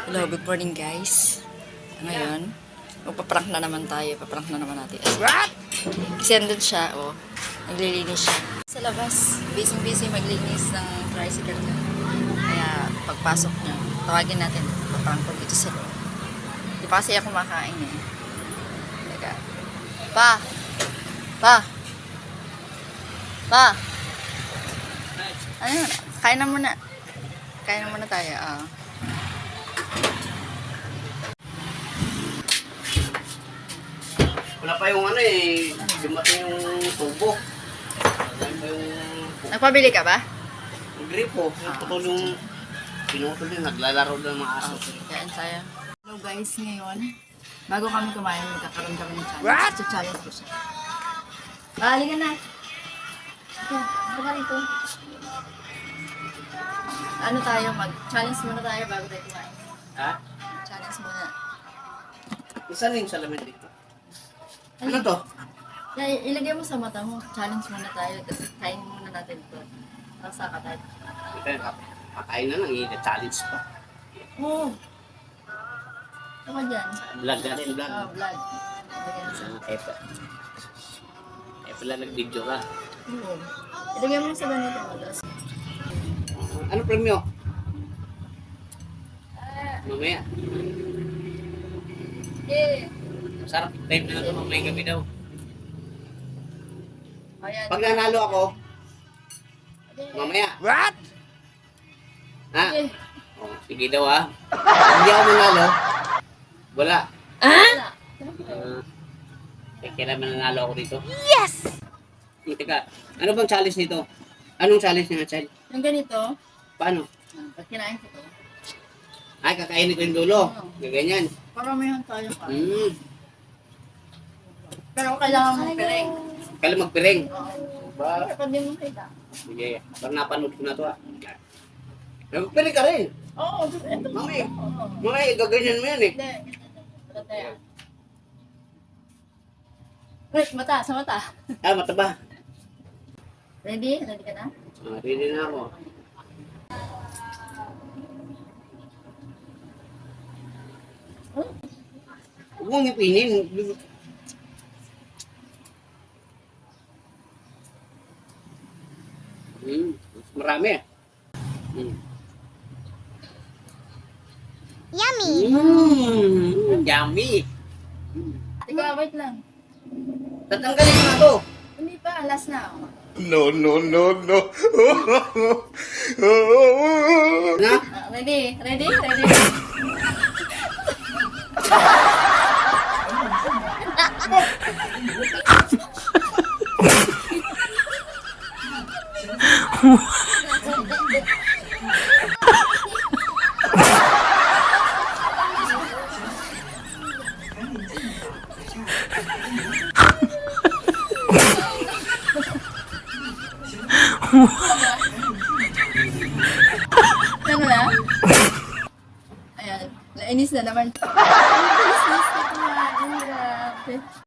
Hello, good morning guys. Ngayon, magpaprank na naman tayo. Paprank na naman natin. What? Kasi andun siya, oh. Naglilinis siya. Sa labas, busy maglinis ng tricycle niya. Kaya, pagpasok niya, tawagin natin. Paprank ko dito sa loob. Di pa kasi ako kumakain eh. Teka. Pa! Ano yun? Kain na muna. Kain na muna tayo, ah. Wala pa yung ano eh, dumating yung tubo. Wala pa yung... Nagpabili ka ba? Yung gripo, yung putol yung... Pinutol yung naglalaro ng mga aso. Okay, kain tayo. Hello guys, ngayon, bago kami kumain, magkakaroon kami ng challenge. What? Challenge ko siya. Halika na. Okay, baka rito. Ano tayo, mag-challenge muna tayo bago tayo kumain. Ha? Challenge muna. Isa na yung salamin dito. Ano to? Ilagay mo sa mata mo. Challenge muna tayo. Tapos kain muna natin ito. Tapos saka tayo. Pakain na lang, i-challenge pa. Oo. Ano dyan? Vlog na rin, vlog. Oh, vlog. Ilagay mo sa pala nag-video ka. Oo. Ilagay mo sa ganito. Tapos Ano premyo? Mamaya. yeah. Masarap. Time na ito, mamaya gabi daw. Ayan. Pag nanalo ako, mamaya. What? Ha? Okay. Oh, sige daw ha. Pag hindi ako manalo, wala. Wala. Kailan mananalo ako dito? Yes! Teka, ano bang challenge nito? Anong challenge nga, child? Yung ganito, Paano? pag kinain ko to, Ay, kakainin ko yung dulo. Gaganyan. paramihan tayo ka. Pero Hmm. kailangan mo pereng. Kailan magpiring? Ba? Kapag din mo kita. Sige, parang napanood ko na to ah. Magpiring ka rin. Oo, ito. Mamaya. Oo. Mamaya, gaganyan mo yan eh. Hindi. Ito tayo. Wait, mata, sa mata. Ah, mataba. Ready? Ready ka na? Ready na ako. Oh, Huwag mong ipinin. Marami ah. Yummy! Yummy! Teka, wait lang. Tatanggalin ko na to. Hindi pa, last na. No. Na? Ready? Ready? Ano na? Ayan, nainis na naman. Nainis na kumain, grabe.